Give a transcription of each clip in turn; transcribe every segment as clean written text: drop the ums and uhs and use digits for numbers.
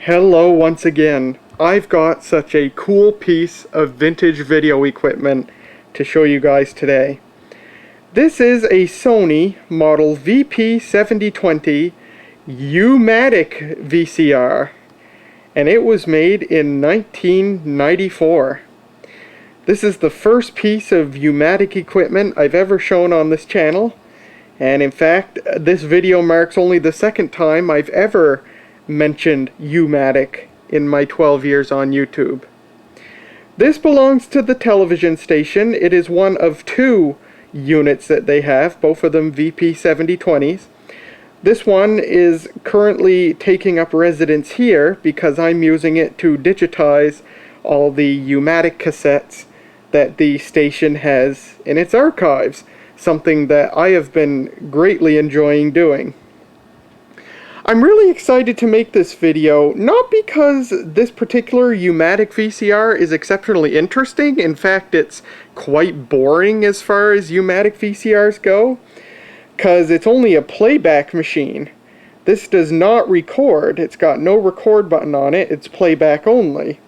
Hello once again. I've got such a cool piece of vintage video equipment to show you guys today. This is a Sony model VP-7020 U-Matic VCR, and it was made in 1994. This is the first piece of U-Matic equipment I've ever shown on this channel, and in fact this video marks only the second time I've ever mentioned U-Matic in my 12 years on YouTube. This belongs to the television station. It is one of two units that they have, both of them VP-7020s. This one is currently taking up residence here because I'm using it to digitize all the U-Matic cassettes that the station has in its archives, something that I have been greatly enjoying doing. I'm really excited to make this video, not because this particular U-Matic VCR is exceptionally interesting. In fact, it's quite boring as far as U-Matic VCRs go, because it's only a playback machine. This does not record. It's got no record button on it. It's playback only.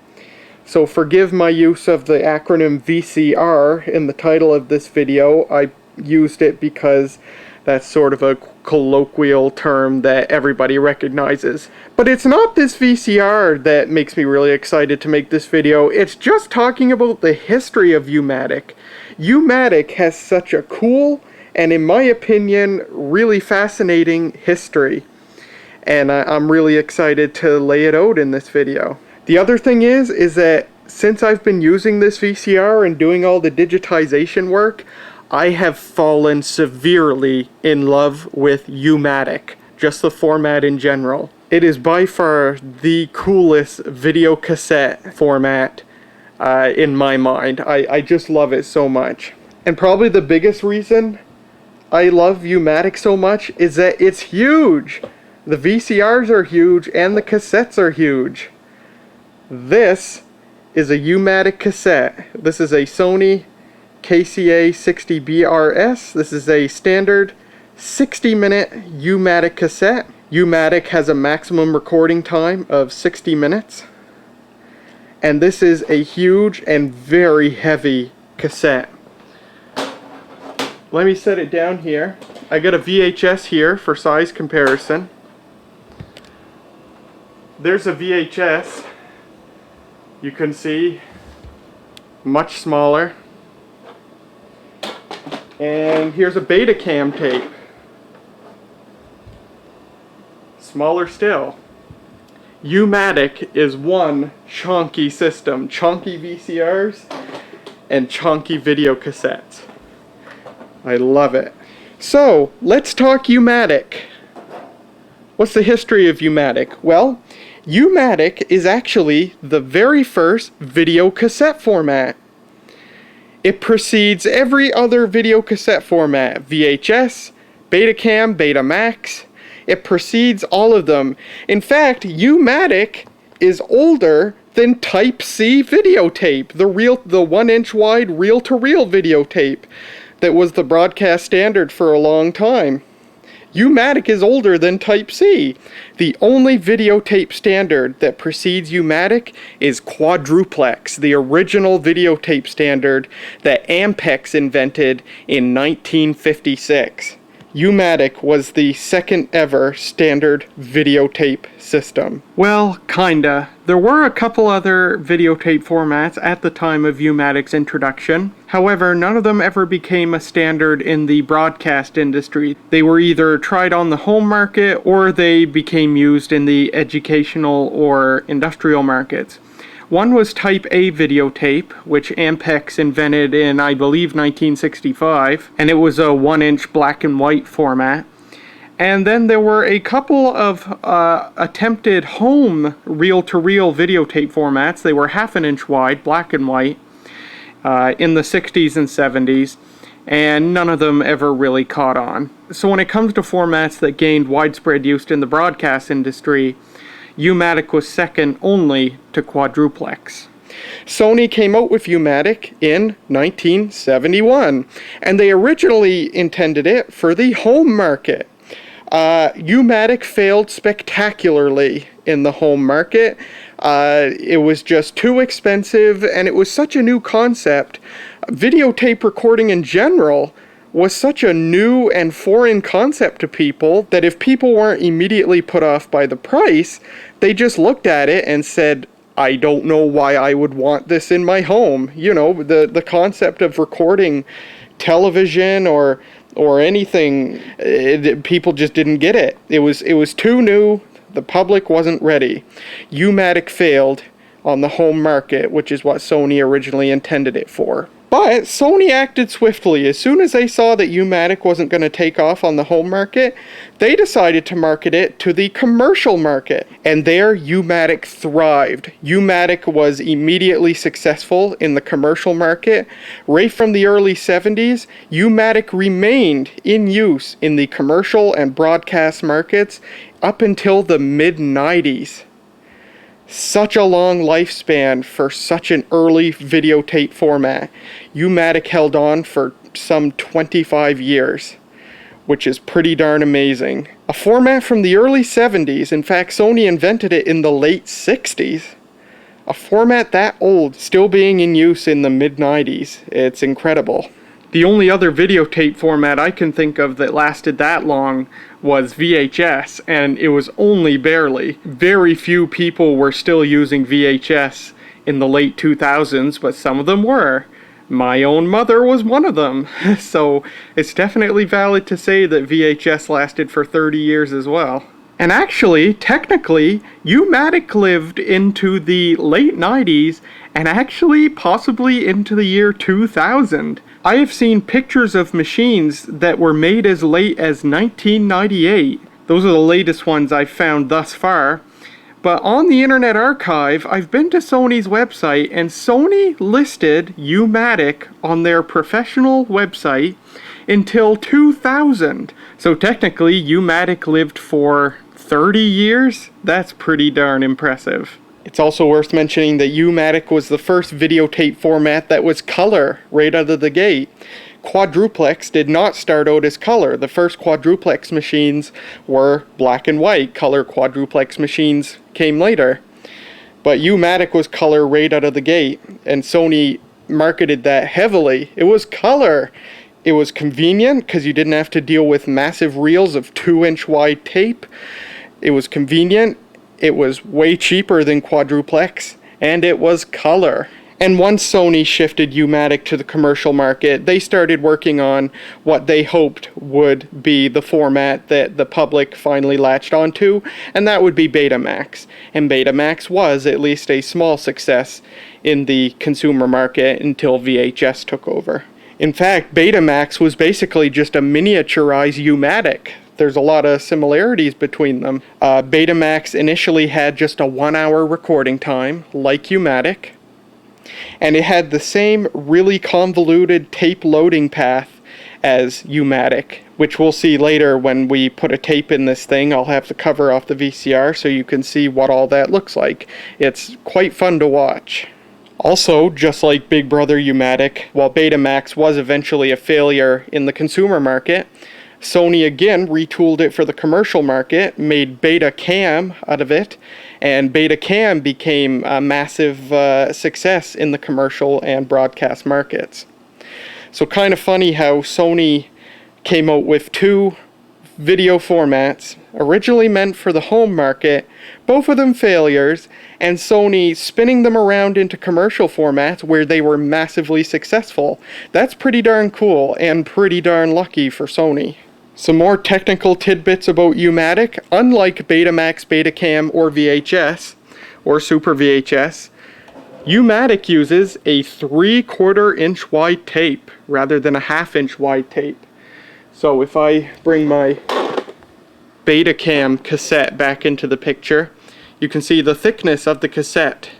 So forgive my use of the acronym VCR in the title of this video. I used it because that's sort of a colloquial term that everybody recognizes. But it's not this VCR that makes me really excited to make this video. It's just talking about the history of U-Matic. U-Matic has such a cool and, in my opinion, really fascinating history. And I'm really excited to lay it out in this video. The other thing is that since I've been using this VCR and doing all the digitization work, I have fallen severely in love with U-Matic, just the format in general. It is by far the coolest video cassette format in my mind. I just love it so much. And probably the biggest reason I love U-Matic so much is that it's huge. The VCRs are huge and the cassettes are huge. This is a U-Matic cassette. This is a Sony KCA 60BRS. This is a standard 60-minute U-Matic cassette. U-Matic has a maximum recording time of 60 minutes. And this is a huge and very heavy cassette. Let me set it down here. I got a VHS here for size comparison. There's a VHS. You can see much smaller. And here's a Betacam tape. Smaller still. U-Matic is one chunky system. Chunky VCRs and chunky video cassettes. I love it. So, let's talk U-Matic. What's the history of U-Matic? Well, U-Matic is actually the very first video cassette format. It precedes every other video cassette format, VHS, Betacam, Betamax. It precedes all of them. In fact, U-Matic is older than Type-C videotape, the 1-inch wide reel-to-reel videotape that was the broadcast standard for a long time. U-Matic is older than Type-C. The only videotape standard that precedes U-Matic is quadruplex, the original videotape standard that Ampex invented in 1956. U-Matic was the second ever standard videotape system. Well, kinda. There were a couple other videotape formats at the time of U-Matic's introduction. However, none of them ever became a standard in the broadcast industry. They were either tried on the home market or they became used in the educational or industrial markets. One was Type A videotape, which Ampex invented in, I believe, 1965, and it was a 1-inch black and white format. And then there were a couple of attempted home reel-to-reel videotape formats. They were 1/2 inch wide, black and white, in the 60s and 70s, and none of them ever really caught on. So when it comes to formats that gained widespread use in the broadcast industry, U-Matic was second only to quadruplex. Sony came out with U-Matic in 1971, and they originally intended it for the home market. U-Matic failed spectacularly in the home market. It was just too expensive, and it was such a new concept. Videotape recording in general was such a new and foreign concept to people that if people weren't immediately put off by the price, they just looked at it and said, I don't know why I would want this in my home. You know, the concept of recording television or anything, people just didn't get it. It was too new. The public wasn't ready. U-Matic failed on the home market, which is what Sony originally intended it for. But Sony acted swiftly. As soon as they saw that U-Matic wasn't going to take off on the home market, they decided to market it to the commercial market. And there, U-Matic thrived. U-Matic was immediately successful in the commercial market. Right from the early 70s, U-Matic remained in use in the commercial and broadcast markets up until the mid-90s. Such a long lifespan for such an early videotape format. U-Matic held on for some 25 years, which is pretty darn amazing. A format from the early 70s, in fact Sony invented it in the late 60s. A format that old still being in use in the mid-90s. It's incredible. The only other videotape format I can think of that lasted that long was VHS, and it was only barely. Very few people were still using VHS in the late 2000s, but some of them were. My own mother was one of them. So it's definitely valid to say that VHS lasted for 30 years as well. And actually, technically, U-Matic lived into the late 90s and actually possibly into the year 2000. I have seen pictures of machines that were made as late as 1998. Those are the latest ones I've found thus far. But on the Internet Archive, I've been to Sony's website, and Sony listed U-Matic on their professional website until 2000. So technically, U-Matic lived for 30 years? That's pretty darn impressive. It's also worth mentioning that U-Matic was the first videotape format that was color right out of the gate. Quadruplex did not start out as color. The first quadruplex machines were black and white. Color quadruplex machines came later. But U-Matic was color right out of the gate, and Sony marketed that heavily. It was color. It was convenient because you didn't have to deal with massive reels of 2-inch wide tape. It was convenient. It was way cheaper than quadruplex, and it was color. And once Sony shifted U-Matic to the commercial market, they started working on what they hoped would be the format that the public finally latched onto, and that would be Betamax. And Betamax was at least a small success in the consumer market until VHS took over. In fact, Betamax was basically just a miniaturized U-Matic. There's a lot of similarities between them. Betamax initially had just a 1-hour recording time, like U-Matic, and it had the same really convoluted tape loading path as U-Matic, which we'll see later when we put a tape in this thing. I'll have the cover off the VCR so you can see what all that looks like. It's quite fun to watch. Also, just like Big Brother U-Matic, while Betamax was eventually a failure in the consumer market, Sony again retooled it for the commercial market, made Betacam out of it, and Betacam became a massive success in the commercial and broadcast markets. So kind of funny how Sony came out with two video formats, originally meant for the home market, both of them failures, and Sony spinning them around into commercial formats where they were massively successful. That's pretty darn cool, and pretty darn lucky for Sony. Some more technical tidbits about U-Matic. Unlike Betamax, Betacam, or VHS, or Super VHS, U-Matic uses a 3/4 inch wide tape rather than a 1/2 inch wide tape. So if I bring my Betacam cassette back into the picture, you can see the thickness of the cassette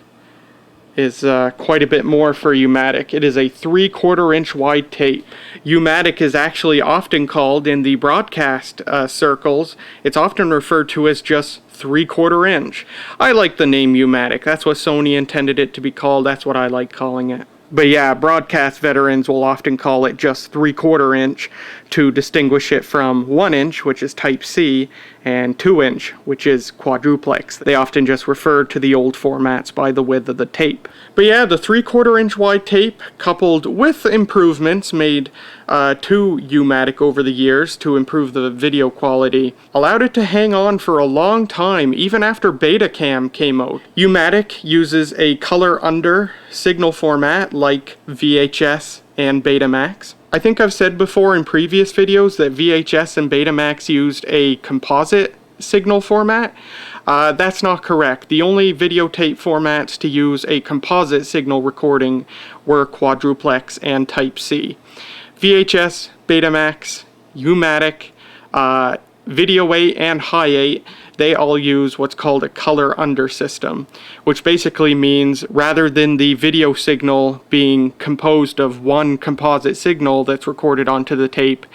is quite a bit more for U-Matic. It is a 3/4 inch wide tape. U-Matic is actually often called in the broadcast circles, it's often referred to as just 3/4 inch. I like the name U-Matic. That's what Sony intended it to be called. That's what I like calling it. But yeah, broadcast veterans will often call it just 3/4 inch to distinguish it from 1 inch, which is Type C, and 2 inch, which is quadruplex. They often just refer to the old formats by the width of the tape. But yeah, the 3/4 inch wide tape, coupled with improvements made to U-Matic over the years to improve the video quality, allowed it to hang on for a long time, even after Betacam came out. U-Matic uses a color under signal format like VHS and Betamax. I think I've said before in previous videos that VHS and Betamax used a composite signal format. That's not correct. The only videotape formats to use a composite signal recording were quadruplex and Type C. VHS, Betamax, U-Matic, Video 8 and High 8, they all use what's called a color under system, which basically means rather than the video signal being composed of one composite signal that's recorded onto the tape,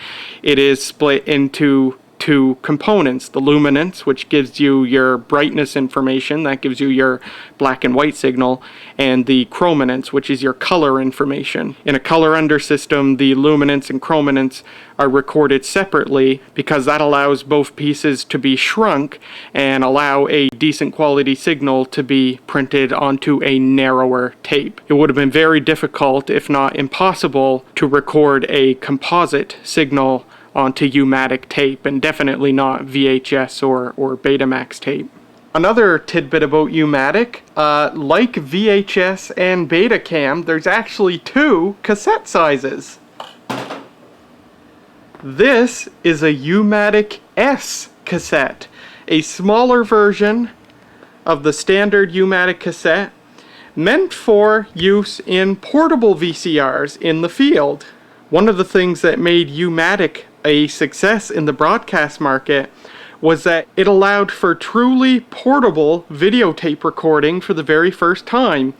it is split into two components: the luminance, which gives you your brightness information, that gives you your black and white signal, and the chrominance, which is your color information. In a color under system, the luminance and chrominance are recorded separately because that allows both pieces to be shrunk and allow a decent quality signal to be printed onto a narrower tape. It would have been very difficult, if not impossible, to record a composite signal onto U-Matic tape, and definitely not VHS or Betamax tape. Another tidbit about U-Matic, like VHS and Betacam, there's actually two cassette sizes. This is a U-Matic S cassette, a smaller version of the standard U-Matic cassette, meant for use in portable VCRs in the field. One of the things that made U-Matic a success in the broadcast market was that it allowed for truly portable videotape recording for the very first time.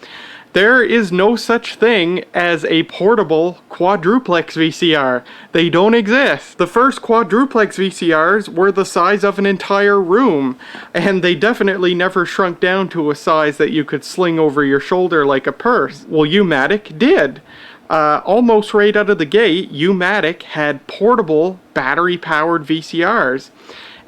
There is no such thing as a portable quadruplex VCR. They don't exist. The first quadruplex VCRs were the size of an entire room, and they definitely never shrunk down to a size that you could sling over your shoulder like a purse. Well, U-Matic did. Almost right out of the gate, U-Matic had portable battery-powered VCRs.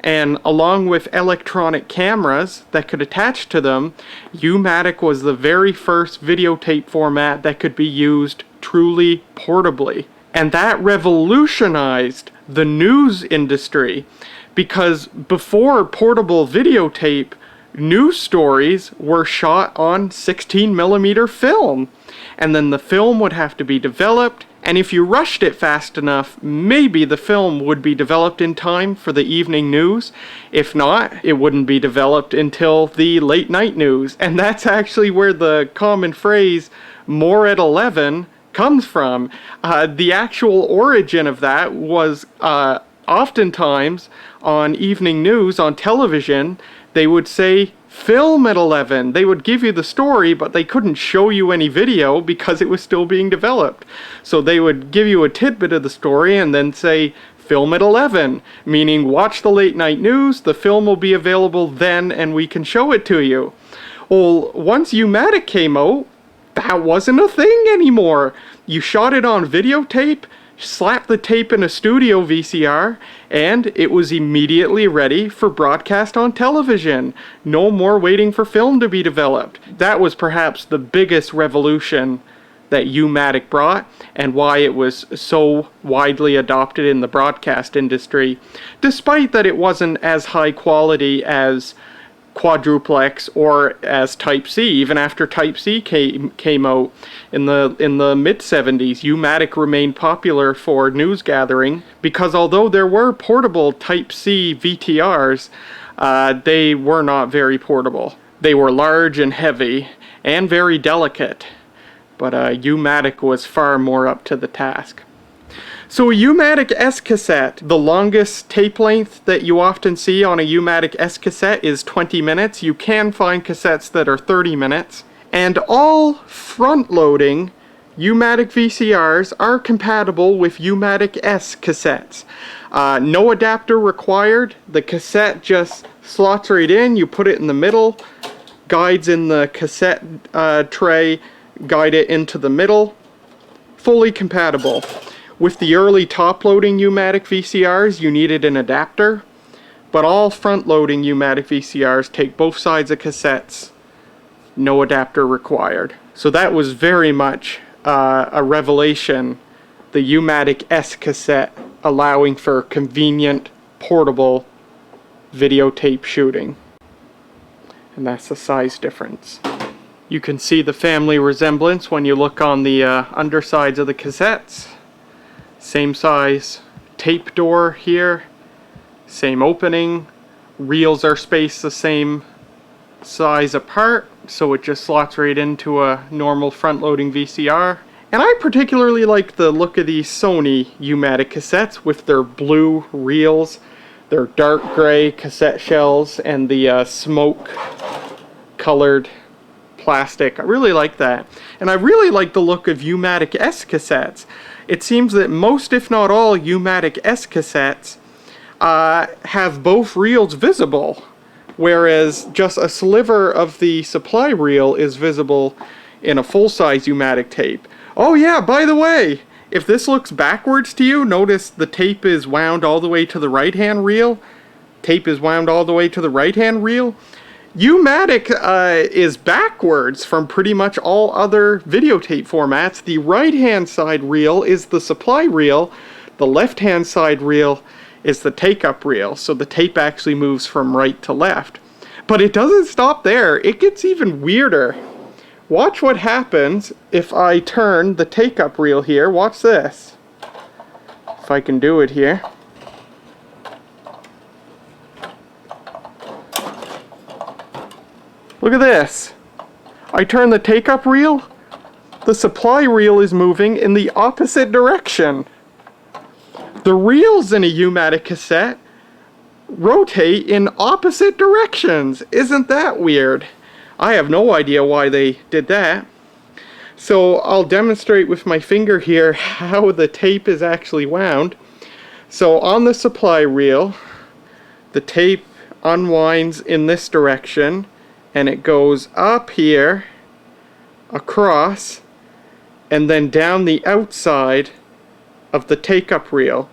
And along with electronic cameras that could attach to them, U-Matic was the very first videotape format that could be used truly portably. And that revolutionized the news industry, because before portable videotape, news stories were shot on 16mm film. And then the film would have to be developed, and if you rushed it fast enough, maybe the film would be developed in time for the evening news. If not, it wouldn't be developed until the late night news. And that's actually where the common phrase, "more at 11", comes from. The actual origin of that was oftentimes on evening news on television, they would say, "Film at 11". They would give you the story, but they couldn't show you any video because it was still being developed. So they would give you a tidbit of the story and then say, "Film at 11", meaning watch the late night news, the film will be available then and we can show it to you. Well, once U-Matic came out, that wasn't a thing anymore. You shot it on videotape, slapped the tape in a studio VCR, and it was immediately ready for broadcast on television. No more waiting for film to be developed. That was perhaps the biggest revolution that U-Matic brought, and why it was so widely adopted in the broadcast industry, despite that it wasn't as high quality as quadruplex or as Type C. Even after Type C came out in the mid-70s, U-Matic remained popular for news gathering, because although there were portable Type C VTRs, they were not very portable. They were large and heavy and very delicate, but U-Matic was far more up to the task. So a U-Matic S cassette, the longest tape length that you often see on a U-Matic S cassette is 20 minutes. You can find cassettes that are 30 minutes. And all front-loading U-Matic VCRs are compatible with U-Matic S cassettes. No adapter required. The cassette just slots right in. You put it in the middle, guides in the cassette tray, guide it into the middle. Fully compatible. With the early top-loading U-Matic VCRs, you needed an adapter, but all front-loading U-Matic VCRs take both sides of cassettes. No adapter required. So that was very much a revelation, the U-Matic S cassette, allowing for convenient, portable videotape shooting. And that's the size difference. You can see the family resemblance when you look on the undersides of the cassettes. Same size tape door here, same opening. Reels are spaced the same size apart, so it just slots right into a normal front-loading VCR. And I particularly like the look of these Sony U-Matic cassettes with their blue reels, their dark gray cassette shells, and the smoke-colored plastic. I really like that. And I really like the look of U-Matic S cassettes. It seems that most, if not all, U-Matic S cassettes have both reels visible, whereas just a sliver of the supply reel is visible in a full-size U-Matic tape. Oh yeah, by the way, if this looks backwards to you, notice the tape is wound all the way to the right-hand reel. Tape is wound all the way to the right-hand reel. U-Matic is backwards from pretty much all other videotape formats. The right-hand side reel is the supply reel. The left-hand side reel is the take-up reel. So the tape actually moves from right to left. But it doesn't stop there. It gets even weirder. Watch what happens if I turn the take-up reel here. Watch this. If I can do it here. Look at this. I turn the take-up reel. The supply reel is moving in the opposite direction. The reels in a U-Matic cassette rotate in opposite directions. Isn't that weird? I have no idea why they did that. So I'll demonstrate with my finger here how the tape is actually wound. So on the supply reel, the tape unwinds in this direction, and it goes up here, across, and then down the outside of the take-up reel.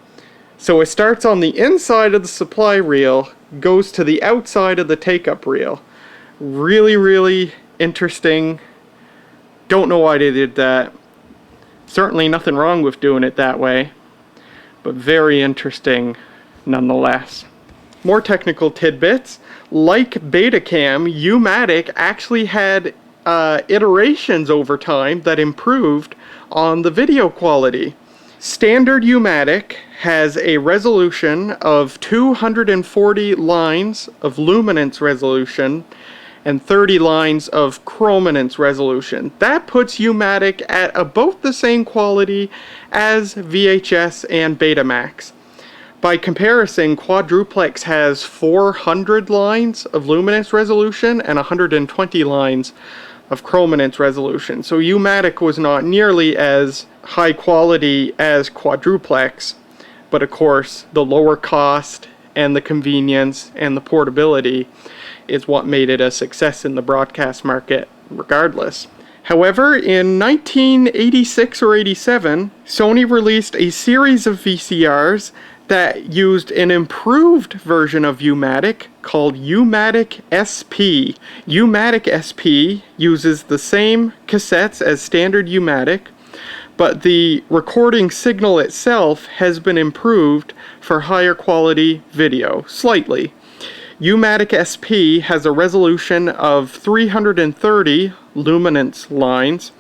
So it starts on the inside of the supply reel, goes to the outside of the take-up reel. Really, really interesting. Don't know why they did that. Certainly nothing wrong with doing it that way, but very interesting nonetheless. More technical tidbits. Like Betacam, U-Matic actually had iterations over time that improved on the video quality. Standard U-Matic has a resolution of 240 lines of luminance resolution and 30 lines of chrominance resolution. That puts U-Matic at about the same quality as VHS and Betamax. By comparison, Quadruplex has 400 lines of luminance resolution and 120 lines of chrominance resolution. So U-Matic was not nearly as high quality as Quadruplex, but of course the lower cost and the convenience and the portability is what made it a success in the broadcast market regardless. However, in 1986 or 87, Sony released a series of VCRs that used an improved version of U-Matic called U-Matic SP. U-Matic SP uses the same cassettes as standard U-Matic, but the recording signal itself has been improved for higher quality video, slightly. U-Matic SP has a resolution of 330 luminance lines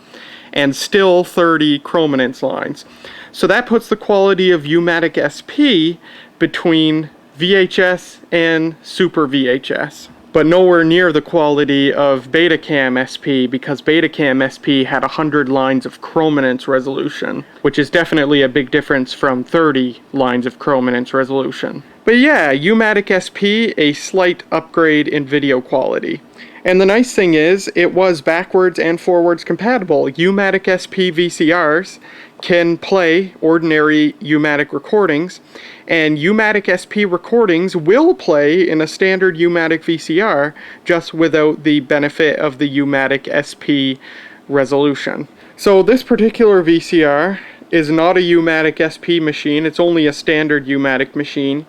and still 30 chrominance lines. So that puts the quality of U-Matic SP between VHS and Super VHS, but nowhere near the quality of Betacam SP, because Betacam SP had 100 lines of chrominance resolution, which is definitely a big difference from 30 lines of chrominance resolution. But yeah, U-Matic SP, a slight upgrade in video quality. And the nice thing is, it was backwards and forwards compatible. U-Matic SP VCRs can play ordinary U-Matic recordings, and U-Matic SP recordings will play in a standard U-Matic VCR, just without the benefit of the U-Matic SP resolution. So this particular VCR is not a U-Matic SP machine, it's only a standard U-Matic machine.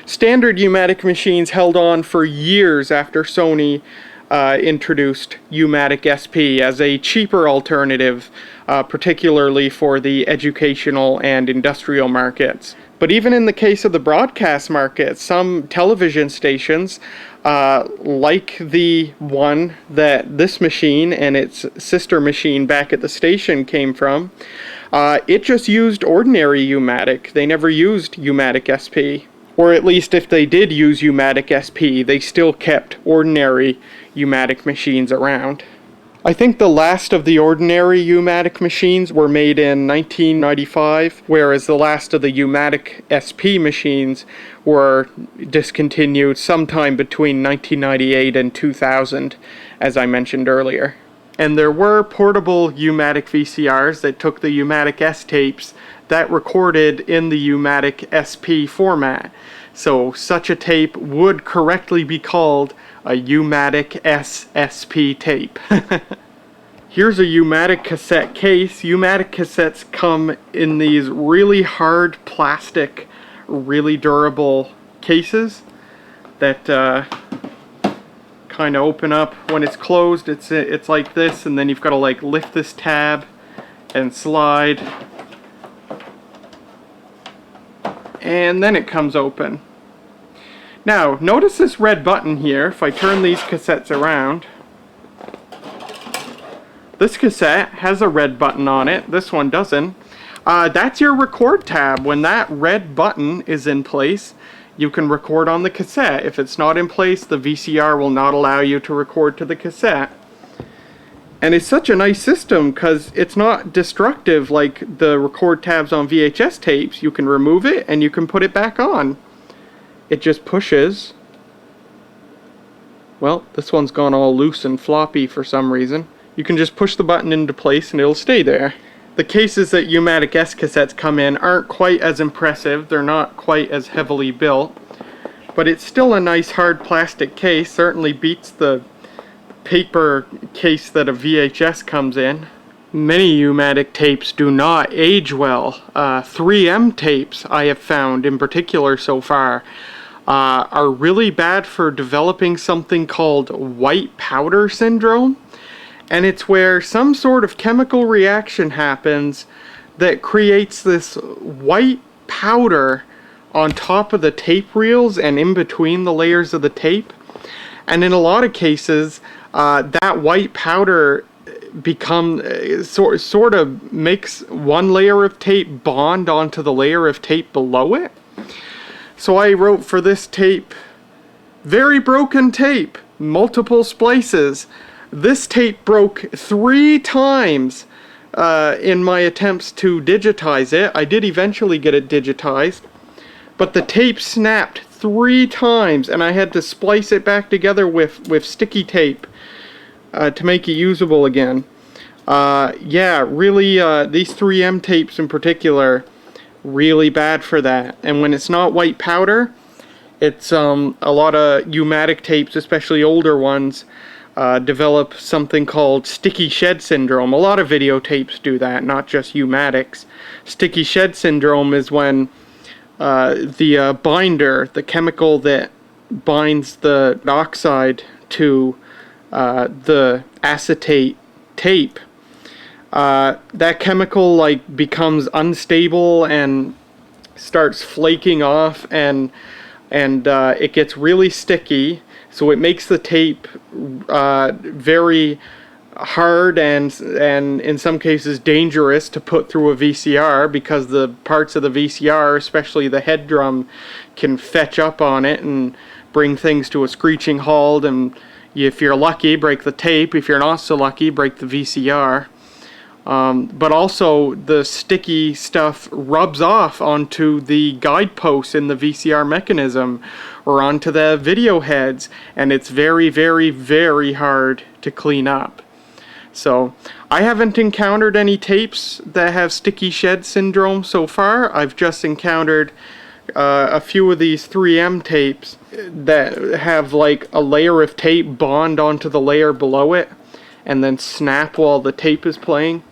Standard U-Matic machines held on for years after Sony introduced U-Matic SP as a cheaper alternative, particularly for the educational and industrial markets. But even in the case of the broadcast market, some television stations, like the one that this machine and its sister machine back at the station came from, it just used ordinary U-Matic. They never used U-Matic SP. Or at least if they did use U-Matic SP, they still kept ordinary U-Matic machines around. I think the last of the ordinary U-Matic machines were made in 1995, whereas the last of the U-Matic SP machines were discontinued sometime between 1998 and 2000, as I mentioned earlier. And there were portable U-Matic VCRs that took the U-Matic S tapes that recorded in the U-Matic SP format. So such a tape would correctly be called a U-Matic SSP tape. Here's a U-Matic cassette case. U-Matic cassettes come in these really hard plastic, really durable cases that kind of open up when it's closed. It's like this, and then you've got to like lift this tab and slide, and then it comes open. Now notice this red button here. If I turn these cassettes around, this cassette has a red button on it, this one doesn't. That's your record tab. When that red button is in place, you can record on the cassette. If it's not in place, the VCR will not allow you to record to the cassette. And it's such a nice system because it's not destructive like the record tabs on VHS tapes. You can remove it and you can put it back on. It just pushes. Well, this one's gone all loose and floppy for some reason. You can just push the button into place and it'll stay there. The cases that U-Matic S cassettes come in aren't quite as impressive. They're not quite as heavily built. But it's still a nice hard plastic case. Certainly beats the paper case that a VHS comes in. Many U-Matic tapes do not age well. 3M tapes, I have found in particular so far, are really bad for developing something called white powder syndrome. And it's where some sort of chemical reaction happens that creates this white powder on top of the tape reels and in between the layers of the tape. And in a lot of cases, that white powder sort of makes one layer of tape bond onto the layer of tape below it. So I wrote for this tape, very broken tape, multiple splices. This tape broke 3 times in my attempts to digitize it. I did eventually get it digitized, but the tape snapped 3 times and I had to splice it back together with sticky tape to make it usable again. Yeah, really, these 3M tapes in particular, really bad for that. And when it's not white powder, it's a lot of U-Matic tapes, especially older ones, develop something called sticky shed syndrome. A lot of videotapes do that, not just U-Matics. Sticky shed syndrome is when the binder, the chemical that binds the oxide to the acetate tape, that chemical like becomes unstable and starts flaking off, and it gets really sticky. So it makes the tape very hard and in some cases dangerous to put through a VCR, because the parts of the VCR, especially the head drum, can fetch up on it and bring things to a screeching halt, and if you're lucky, break the tape. If you're not so lucky, break the VCR. But also the sticky stuff rubs off onto the guideposts in the VCR mechanism or onto the video heads, and it's very, very, very hard to clean up. So I haven't encountered any tapes that have sticky shed syndrome so far. I've just encountered a few of these 3M tapes that have like a layer of tape bond onto the layer below it, and then snap while the tape is playing.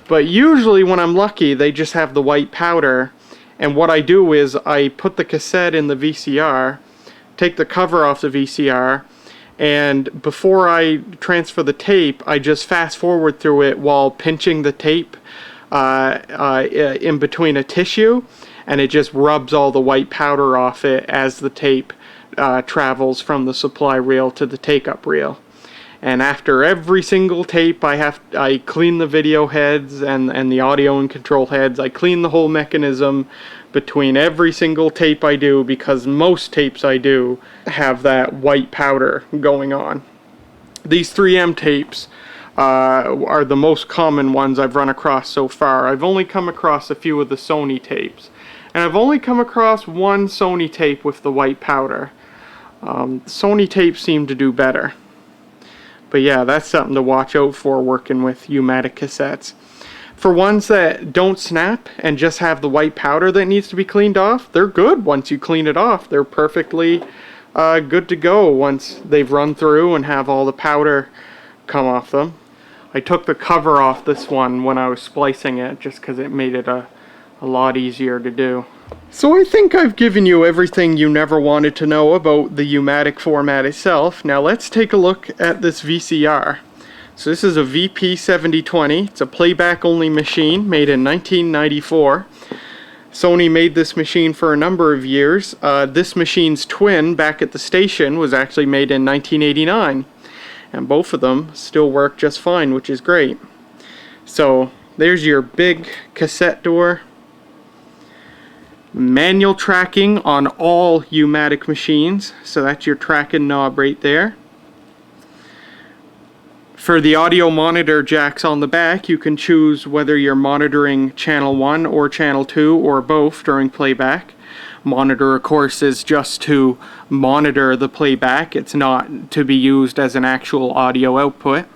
But usually when I'm lucky, they just have the white powder, and what I do is I put the cassette in the VCR, take the cover off the VCR, and before I transfer the tape, I just fast forward through it while pinching the tape in between a tissue, and it just rubs all the white powder off it as the tape travels from the supply reel to the take-up reel. And after every single tape, I clean the video heads and the audio and control heads. I clean the whole mechanism between every single tape I do, because most tapes I do have that white powder going on. These 3M tapes are the most common ones I've run across so far. I've only come across a few of the Sony tapes, and I've only come across one Sony tape with the white powder. Sony tapes seem to do better. But yeah, that's something to watch out for working with U-Matic cassettes. For ones that don't snap and just have the white powder that needs to be cleaned off, they're good once you clean it off. They're perfectly good to go once they've run through and have all the powder come off them. I took the cover off this one when I was splicing it, just because it made it a lot easier to do. So I think I've given you everything you never wanted to know about the U-Matic format itself. Now let's take a look at this VCR. So this is a VP-7020. It's a playback only machine made in 1994. Sony made this machine for a number of years. This machine's twin back at the station was actually made in 1989. And both of them still work just fine, which is great. So there's your big cassette door. Manual tracking on all U-Matic machines, so that's your tracking knob right there. For the audio monitor jacks on the back, you can choose whether you're monitoring channel 1 or channel 2 or both during playback. Monitor, of course, is just to monitor the playback. It's not to be used as an actual audio output.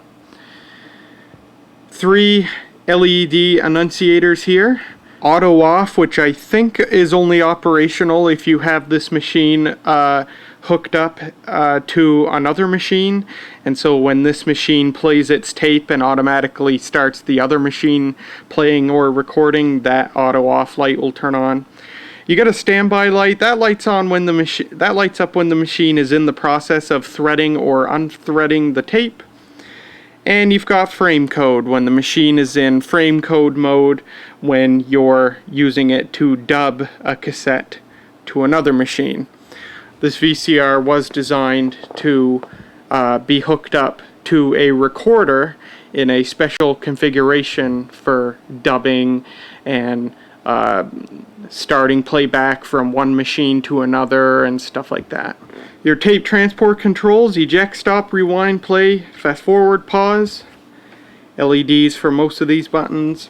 3 LED annunciators here. Auto off, which I think is only operational if you have this machine hooked up to another machine, and so when this machine plays its tape and automatically starts the other machine playing or recording, that auto off light will turn on. You got a standby light that lights on when that lights up when the machine is in the process of threading or unthreading the tape. And you've got frame code when the machine is in frame code mode, when you're using it to dub a cassette to another machine. This VCR was designed to be hooked up to a recorder in a special configuration for dubbing and starting playback from one machine to another and stuff like that. Your tape transport controls: eject, stop, rewind, play, fast forward, pause. LEDs for most of these buttons.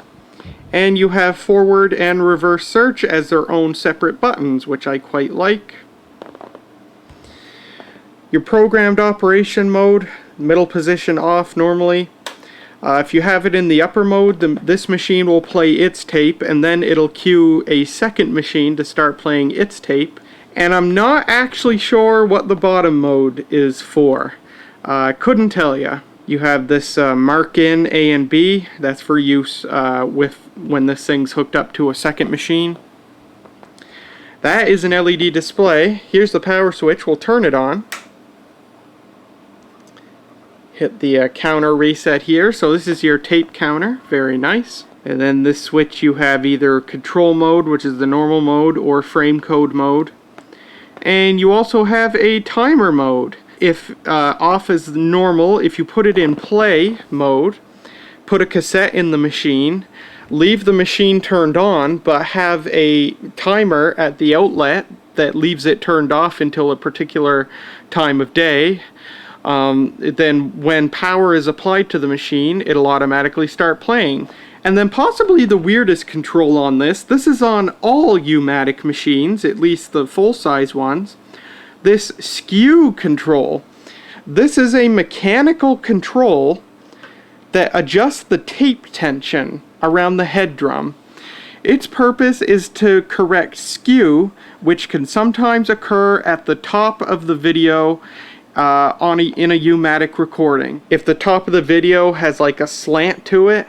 And you have forward and reverse search as their own separate buttons, which I quite like. Your programmed operation mode: middle position off normally. If you have it in the upper mode, this machine will play its tape, and then it'll cue a second machine to start playing its tape. And I'm not actually sure what the bottom mode is for. Couldn't tell you. You have this mark in A and B. That's for use with when this thing's hooked up to a second machine. That is an LED display. Here's the power switch. We'll turn it on. Hit the counter reset here. So this is your tape counter. Very nice. And then this switch, you have either control mode, which is the normal mode, or frame code mode. And you also have a timer mode. If off as normal, if you put it in play mode, put a cassette in the machine, leave the machine turned on, but have a timer at the outlet that leaves it turned off until a particular time of day, then when power is applied to the machine, it'll automatically start playing. And then possibly the weirdest control on this is on all U-Matic machines, at least the full-size ones, this skew control. This is a mechanical control that adjusts the tape tension around the head drum. Its purpose is to correct skew, which can sometimes occur at the top of the video in a U-Matic recording. If the top of the video has like a slant to it,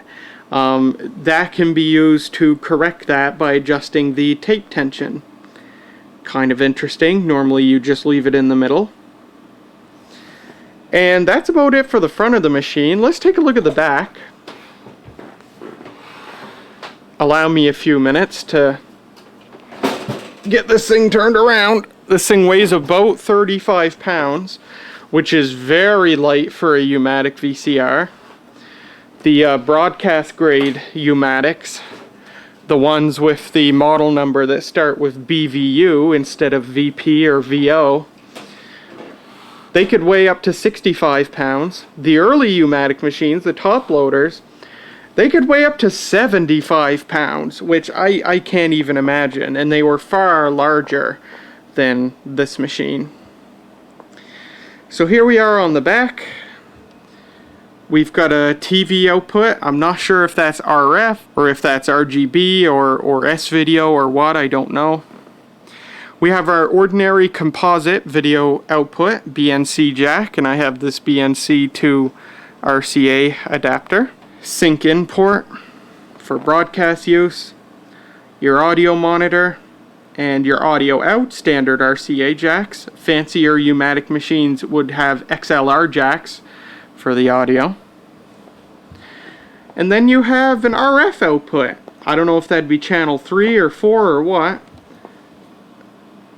that can be used to correct that by adjusting the tape tension. Kind of interesting. Normally you just leave it in the middle. And that's about it for the front of the machine. Let's take a look at the back. Allow me a few minutes to get this thing turned around. This thing weighs about 35 pounds, which is very light for a U-Matic VCR. The broadcast grade U-Matics, the ones with the model number that start with BVU instead of VP or VO, they could weigh up to 65 pounds. The early U-Matic machines, the top loaders, they could weigh up to 75 pounds, which I can't even imagine, and they were far larger than this machine. So here we are on the back. We've got a TV output. I'm not sure if that's RF or if that's RGB or S-video or what, I don't know. We have our ordinary composite video output, BNC jack, and I have this BNC to RCA adapter. Sync in port for broadcast use, your audio monitor, and your audio out, standard RCA jacks. Fancier U-Matic machines would have XLR jacks for the audio. And then you have an RF output. I don't know if that'd be channel 3 or 4 or what.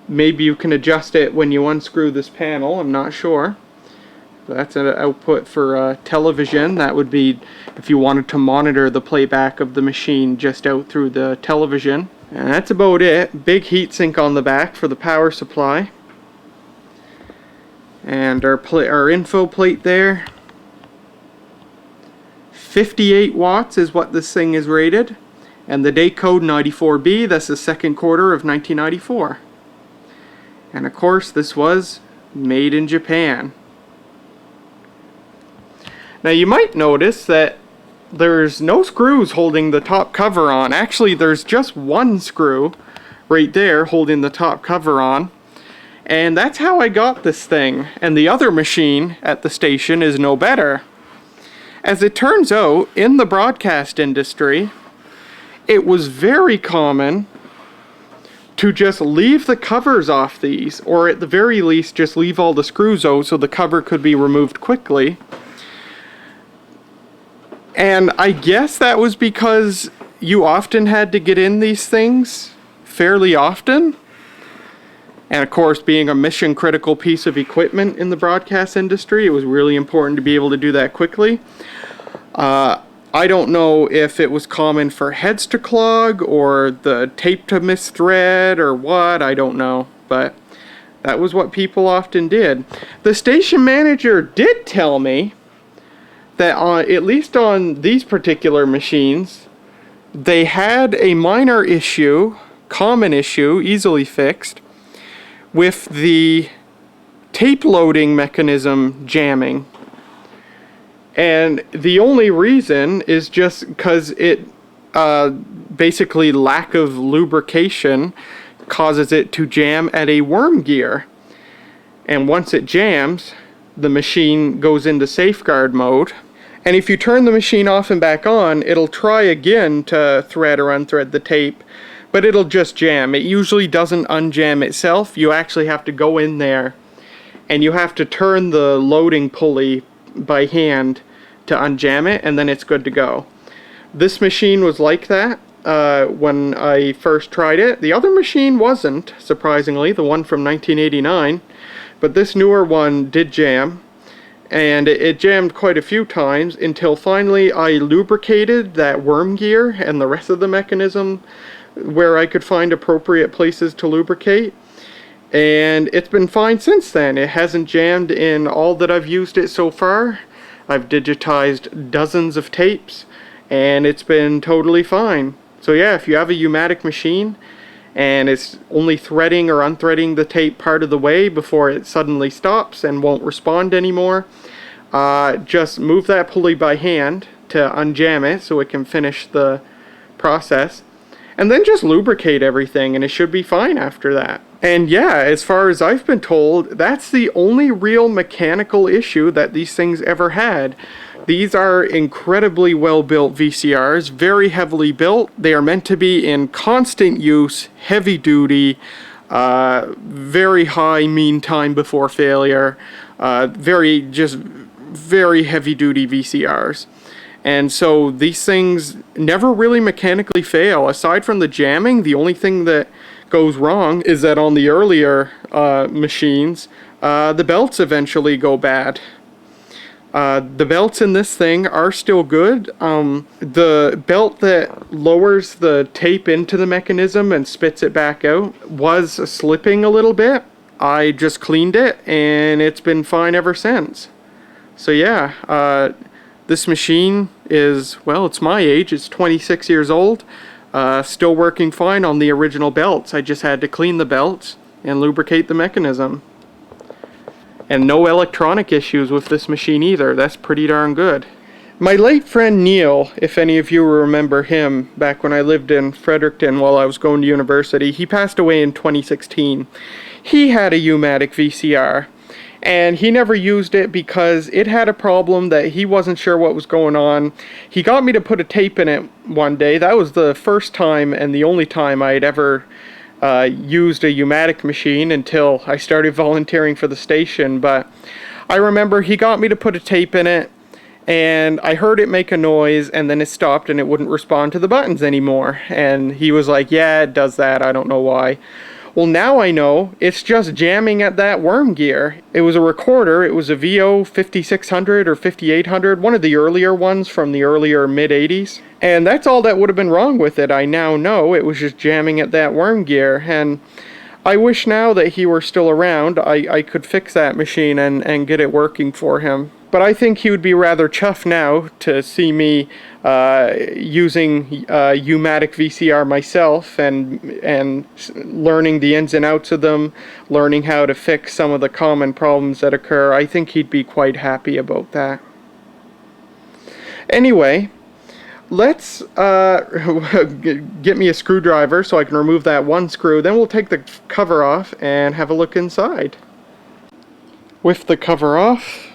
Maybe you can adjust it when you unscrew this panel, I'm not sure. That's an output for television. That would be if you wanted to monitor the playback of the machine just out through the television. And that's about it. Big heatsink on the back for the power supply. And our info plate there. 58 watts is what this thing is rated. And the date code 94B, that's the second quarter of 1994. And of course this was made in Japan. Now you might notice that there's no screws holding the top cover on. Actually, there's just one screw right there holding the top cover on. And that's how I got this thing. And the other machine at the station is no better. As it turns out, in the broadcast industry, it was very common to just leave the covers off these, or at the very least just leave all the screws out so the cover could be removed quickly. And I guess that was because you often had to get in these things fairly often. And of course, being a mission critical piece of equipment in the broadcast industry, it was really important to be able to do that quickly. I don't know if it was common for heads to clog or the tape to misthread or what, I don't know. But that was what people often did. The station manager did tell me that at least on these particular machines, they had a minor issue, common issue, easily fixed, with the tape loading mechanism jamming. And the only reason is just because it basically lack of lubrication causes it to jam at a worm gear. And once it jams, the machine goes into safeguard mode. And if you turn the machine off and back on, it'll try again to thread or unthread the tape, but it'll just jam. It usually doesn't unjam itself. You actually have to go in there and you have to turn the loading pulley by hand to unjam it, and then it's good to go. This machine was like that when I first tried it. The other machine wasn't, surprisingly, the one from 1989, but this newer one did jam. And it jammed quite a few times until finally I lubricated that worm gear and the rest of the mechanism where I could find appropriate places to lubricate. And it's been fine since then. It hasn't jammed in all that I've used it so far. I've digitized dozens of tapes and it's been totally fine. So yeah, if you have a U-Matic machine and it's only threading or unthreading the tape part of the way before it suddenly stops and won't respond anymore, just move that pulley by hand to unjam it so it can finish the process, and then just lubricate everything and it should be fine after that. And yeah, as far as I've been told, that's the only real mechanical issue that these things ever had. These are incredibly well built VCRs, very heavily built. They are meant to be in constant use, heavy duty, very high mean time before failure, very heavy duty VCRs. And so these things never really mechanically fail. Aside from the jamming, the only thing that goes wrong is that on the earlier machines, the belts eventually go bad. The belts in this thing are still good. The belt that lowers the tape into the mechanism and spits it back out was slipping a little bit. I just cleaned it and it's been fine ever since. So yeah, this machine is, well, it's my age. It's 26 years old. Still working fine on the original belts. I just had to clean the belts and lubricate the mechanism. And no electronic issues with this machine either. That's pretty darn good. My late friend Neil, if any of you remember him, back when I lived in Fredericton while I was going to university, he passed away in 2016. He had a U-Matic VCR, and he never used it because it had a problem that he wasn't sure what was going on. He got me to put a tape in it one day. That was the first time and the only time I had ever used a U-Matic machine until I started volunteering for the station. But I remember he got me to put a tape in it, and I heard it make a noise, and then it stopped and it wouldn't respond to the buttons anymore. And he was like, yeah, it does that, I don't know why. Well, now I know it's just jamming at that worm gear. It was a recorder. It was a VO 5600 or 5800, one of the earlier ones from the earlier mid-80s. And that's all that would have been wrong with it. I now know it was just jamming at that worm gear. And I wish now that he were still around, I could fix that machine and get it working for him. But I think he would be rather chuffed now to see me using U-Matic VCR myself and learning the ins and outs of them, learning how to fix some of the common problems that occur. I think he'd be quite happy about that. Anyway, let's get me a screwdriver so I can remove that one screw. Then we'll take the cover off and have a look inside. With the cover off,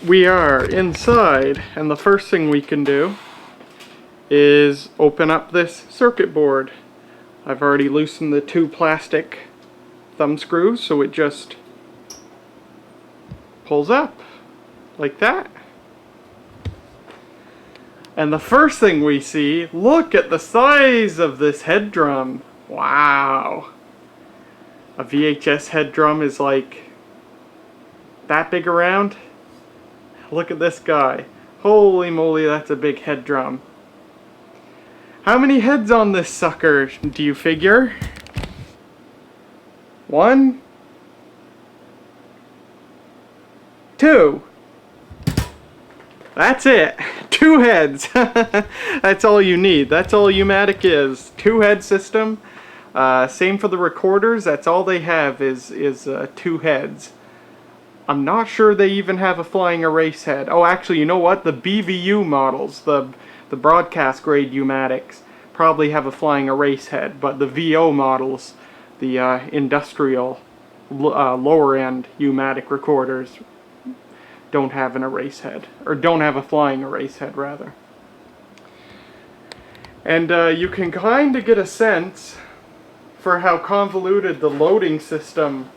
we are inside, and the first thing we can do is open up this circuit board. I've already loosened the two plastic thumb screws, so it just pulls up like that. And the first thing we see, look at the size of this head drum. Wow. A VHS head drum is like that big around. Look at this guy. Holy moly, that's a big head drum. How many heads on this sucker do you figure? 1, 2. That's it. 2 heads. That's all you need. That's all U-Matic is. 2-head system. Same for the recorders. That's all they have is 2 heads. I'm not sure they even have a flying erase head. Oh, actually, you know what? The BVU models, the broadcast grade U-Matics, probably have a flying erase head, but the VO models, the industrial lower end U-Matic recorders, don't have an erase head, or don't have a flying erase head rather. And you can kind of get a sense for how convoluted the loading system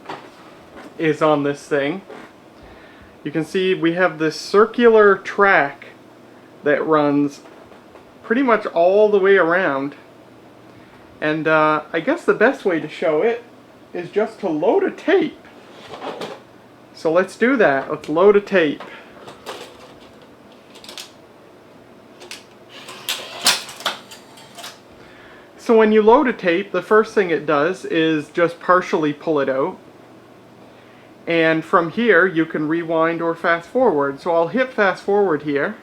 is on this thing. You can see we have this circular track that runs pretty much all the way around, and I guess the best way to show it is just to load a tape. So let's do that. Let's load a tape. So when you load a tape, the first thing it does is just partially pull it out. And from here, you can rewind or fast forward. So I'll hit fast forward here.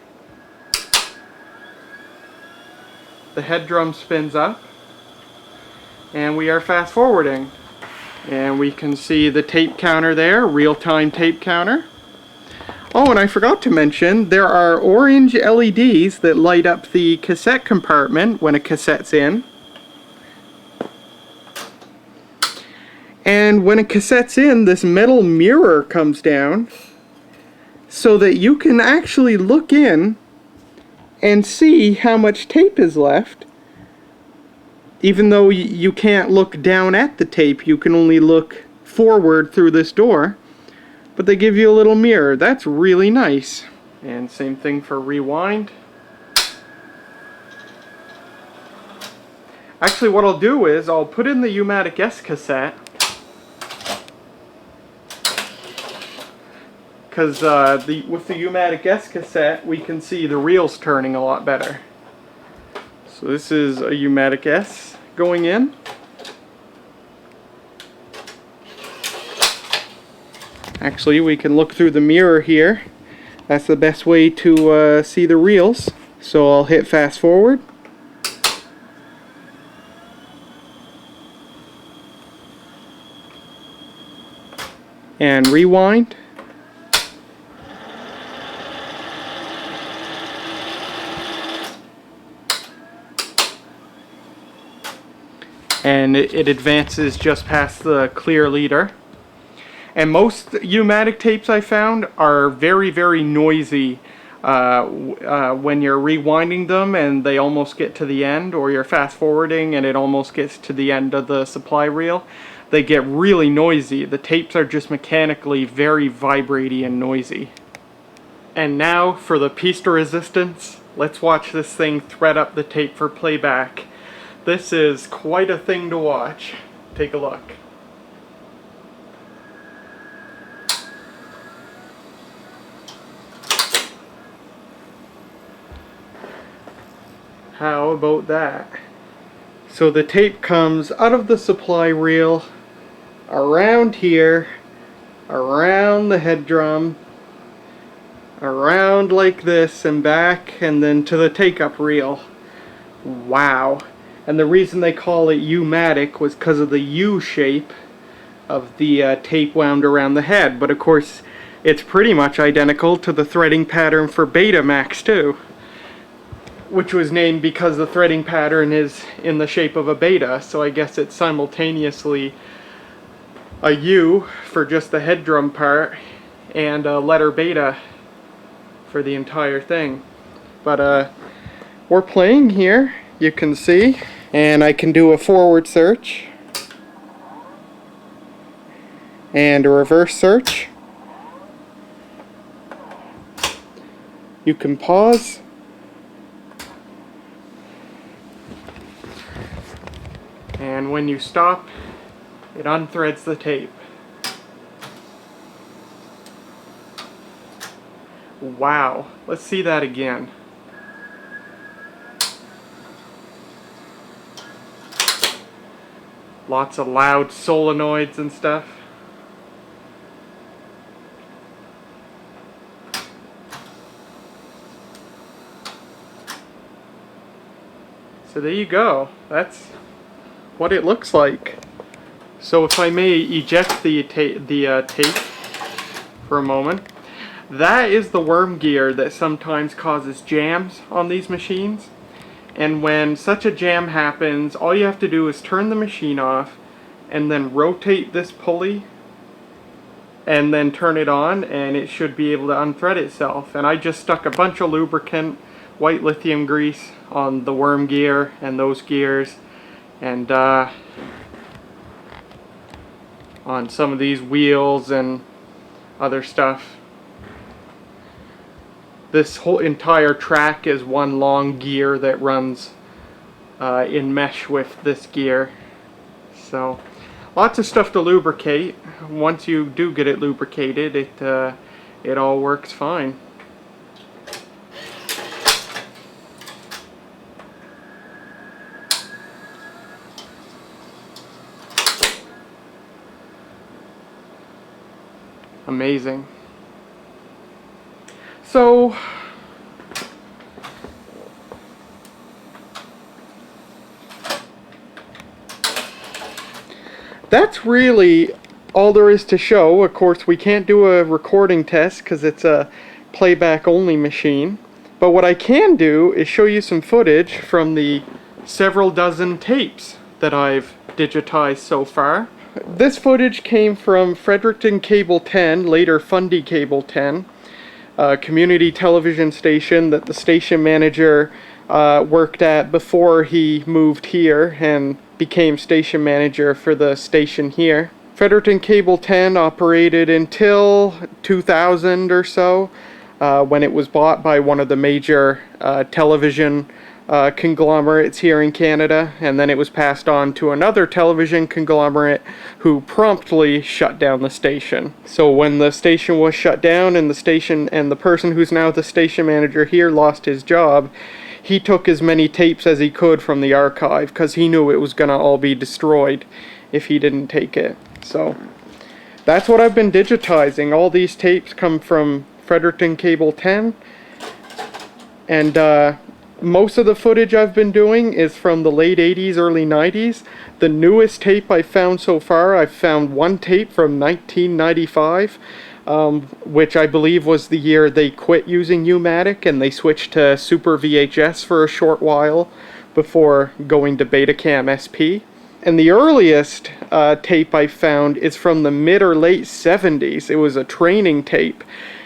The head drum spins up. And we are fast forwarding. And we can see the tape counter there, real-time tape counter. Oh, and I forgot to mention, there are orange LEDs that light up the cassette compartment when a cassette's in. And when a cassette's in, this metal mirror comes down so that you can actually look in and see how much tape is left. Even though you can't look down at the tape, you can only look forward through this door. But they give you a little mirror. That's really nice. And same thing for rewind. Actually, what I'll do is I'll put in the U-Matic S cassette, because with the U-Matic S cassette we can see the reels turning a lot better. So this is a U-Matic S going in. Actually, we can look through the mirror here. That's the best way to see the reels. So I'll hit fast forward. And rewind. And it advances just past the clear leader. And most U-Matic tapes I found are very, very noisy when you're rewinding them and they almost get to the end, or you're fast forwarding and it almost gets to the end of the supply reel. They get really noisy. The tapes are just mechanically very vibraty and noisy. And now for the piece de resistance. Let's watch this thing thread up the tape for playback. This is quite a thing to watch. Take a look. How about that? So the tape comes out of the supply reel, around here, around the head drum, around like this and back, and then to the take-up reel. Wow. And the reason they call it U-Matic was because of the U shape of the tape wound around the head. But of course, it's pretty much identical to the threading pattern for Betamax too, which was named because the threading pattern is in the shape of a beta, so I guess it's simultaneously a U for just the head drum part and a letter beta for the entire thing. But we're playing here, you can see, and I can do a forward search and a reverse search. You can pause. And when you stop, it unthreads the tape. Wow, let's see that again. Lots of loud solenoids and stuff. So there you go. That's what it looks like. So if I may eject the tape for a moment, that is the worm gear that sometimes causes jams on these machines. And when such a jam happens, all you have to do is turn the machine off and then rotate this pulley and then turn it on, and it should be able to unthread itself. And I just stuck a bunch of lubricant, white lithium grease, on the worm gear and those gears, and on some of these wheels and other stuff. This whole entire track is one long gear that runs in mesh with this gear. So lots of stuff to lubricate. Once you do get it lubricated, it all works fine. Amazing. So that's really all there is to show. Of course, we can't do a recording test because it's a playback only machine. But what I can do is show you some footage from the several dozen tapes that I've digitized so far. this footage came from Fredericton Cable 10, later Fundy Cable 10, a community television station that the station manager worked at before he moved here and became station manager for the station here. Fredericton Cable 10 operated until 2000 or so, when it was bought by one of the major television conglomerates here in Canada, and then it was passed on to another television conglomerate who promptly shut down the station. So when the station was shut down and the person who's now the station manager here lost his job, he took as many tapes as he could from the archive because he knew it was gonna all be destroyed if he didn't take it. So that's what I've been digitizing. All these tapes come from Fredericton Cable 10, and most of the footage I've been doing is from the late 80s, early 90s. The newest tape I've found so far, I've found one tape from 1995, which I believe was the year they quit using U-Matic and they switched to Super VHS for a short while before going to Betacam SP. And the earliest tape I found is from the mid or late 70s. It was a training tape.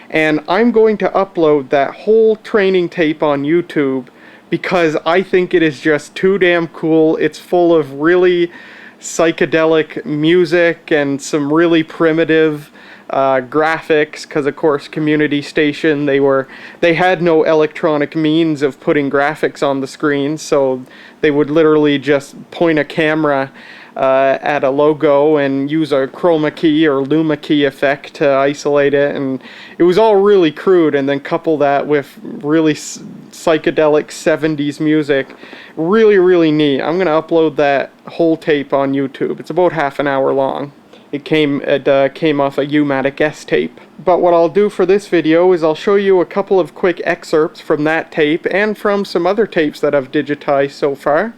And I'm going to upload that whole training tape on YouTube because I think it is just too damn cool. It's full of really psychedelic music and some really primitive graphics, because of course community station, they had no electronic means of putting graphics on the screen, so they would literally just point a camera at a logo and use a chroma key or luma key effect to isolate it, and it was all really crude, and then couple that with really psychedelic 70s music. Really neat. I'm gonna upload that whole tape on YouTube. It's about half an hour long. It came off a U-Matic S tape. But what I'll do for this video is I'll show you a couple of quick excerpts from that tape and from some other tapes that I've digitized so far.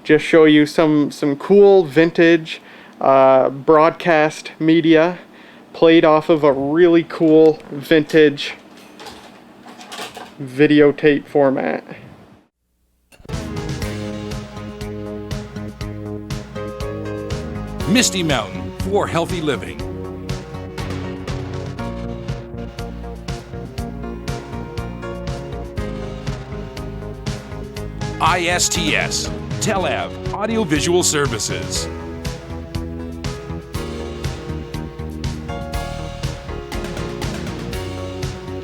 Just show you some cool vintage broadcast media played off of a really cool vintage videotape format. Misty Mountain for healthy living. ISTS, Telab, Audiovisual Services.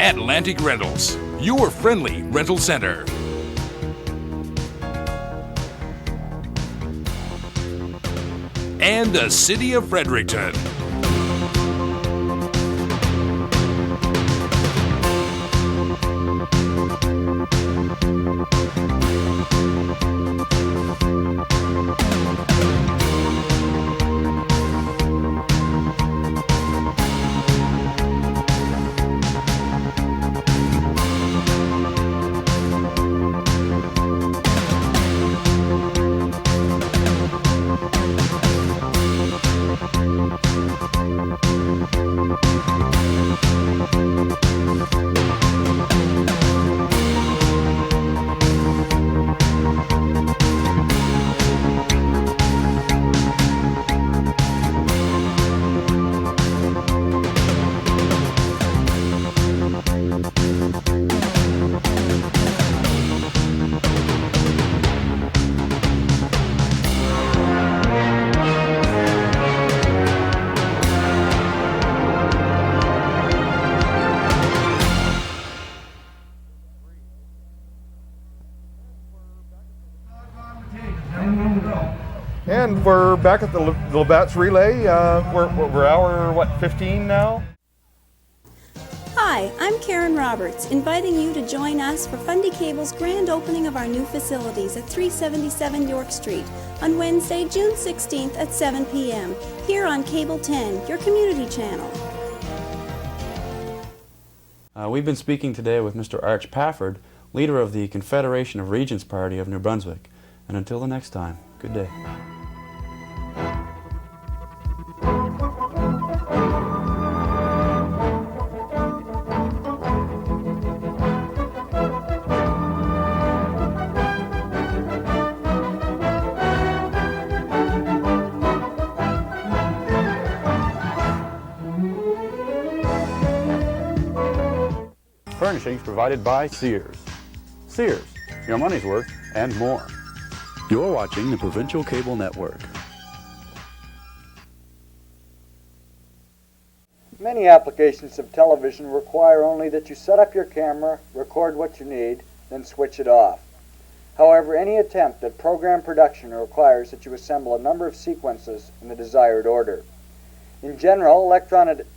Atlantic Rentals, your friendly rental center. And the City of Fredericton. And we're back at the Labatt's Relay. We're hour, 15 now? Hi, I'm Karen Roberts, inviting you to join us for Fundy Cable's grand opening of our new facilities at 377 York Street on Wednesday, June 16th at 7 p.m. here on Cable 10, your community channel. We've been speaking today with Mr. Arch Pafford, leader of the Confederation of Regents Party of New Brunswick. And until the next time, good day. furnishings provided by Sears. Sears, your money's worth and more. You're watching the Provincial Cable Network. Many applications of television require only that you set up your camera, record what you need, then switch it off. However, any attempt at program production requires that you assemble a number of sequences in the desired order. In general,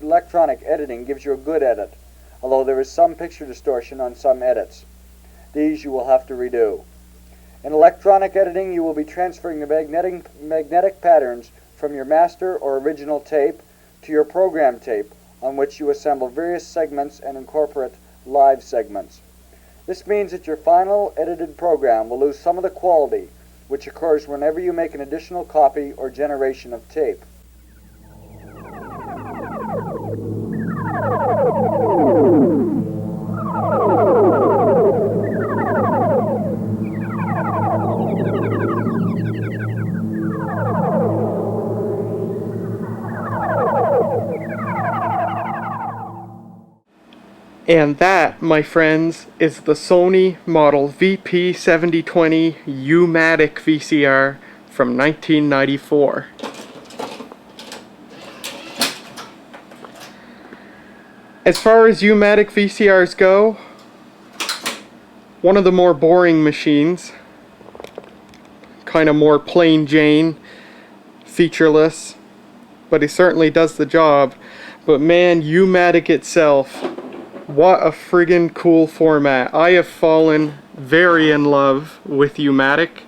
electronic editing gives you a good edit, although there is some picture distortion on some edits. These you will have to redo. In electronic editing, you will be transferring the magnetic patterns from your master or original tape to your program tape, on which you assemble various segments and incorporate live segments. This means that your final edited program will lose some of the quality, which occurs whenever you make an additional copy or generation of tape. And that, my friends, is the Sony model VP-7020 U-Matic VCR from 1994. As far as U-Matic VCRs go, one of the more boring machines, kind of more plain Jane, featureless, but he certainly does the job. But man, U-Matic itself, what a friggin' cool format. I have fallen very in love with U-Matic.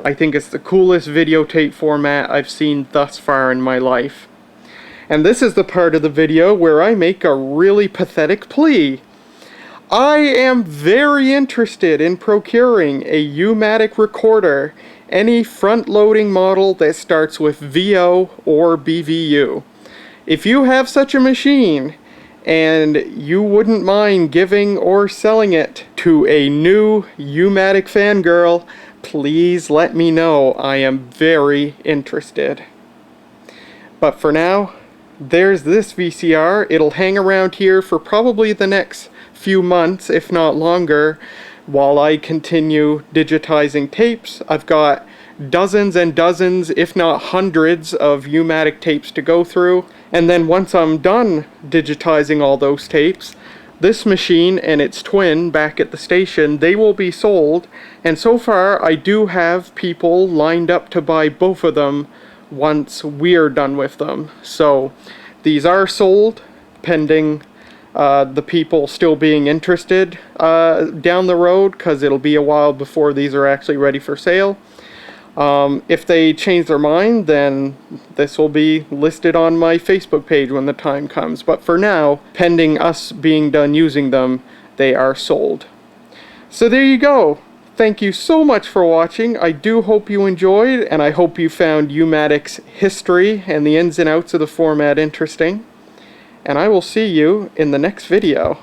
I think it's the coolest videotape format I've seen thus far in my life. And this is the part of the video where I make a really pathetic plea. I am very interested in procuring a U-Matic recorder, any front-loading model that starts with VO or BVU. If you have such a machine, and you wouldn't mind giving or selling it to a new U-Matic fangirl, please let me know. I am very interested. But for now, there's this VCR. It'll hang around here for probably the next few months, if not longer, while I continue digitizing tapes. I've got dozens and dozens, if not hundreds, of U-Matic tapes to go through. And then once I'm done digitizing all those tapes, this machine and its twin back at the station, they will be sold. And so far, I do have people lined up to buy both of them once we're done with them. So these are sold, pending the people still being interested down the road, because it'll be a while before these are actually ready for sale. If they change their mind, then this will be listed on my Facebook page when the time comes. But for now, pending us being done using them, they are sold. So there you go. Thank you so much for watching. I do hope you enjoyed, and I hope you found U-Matic's history and the ins and outs of the format interesting. And I will see you in the next video.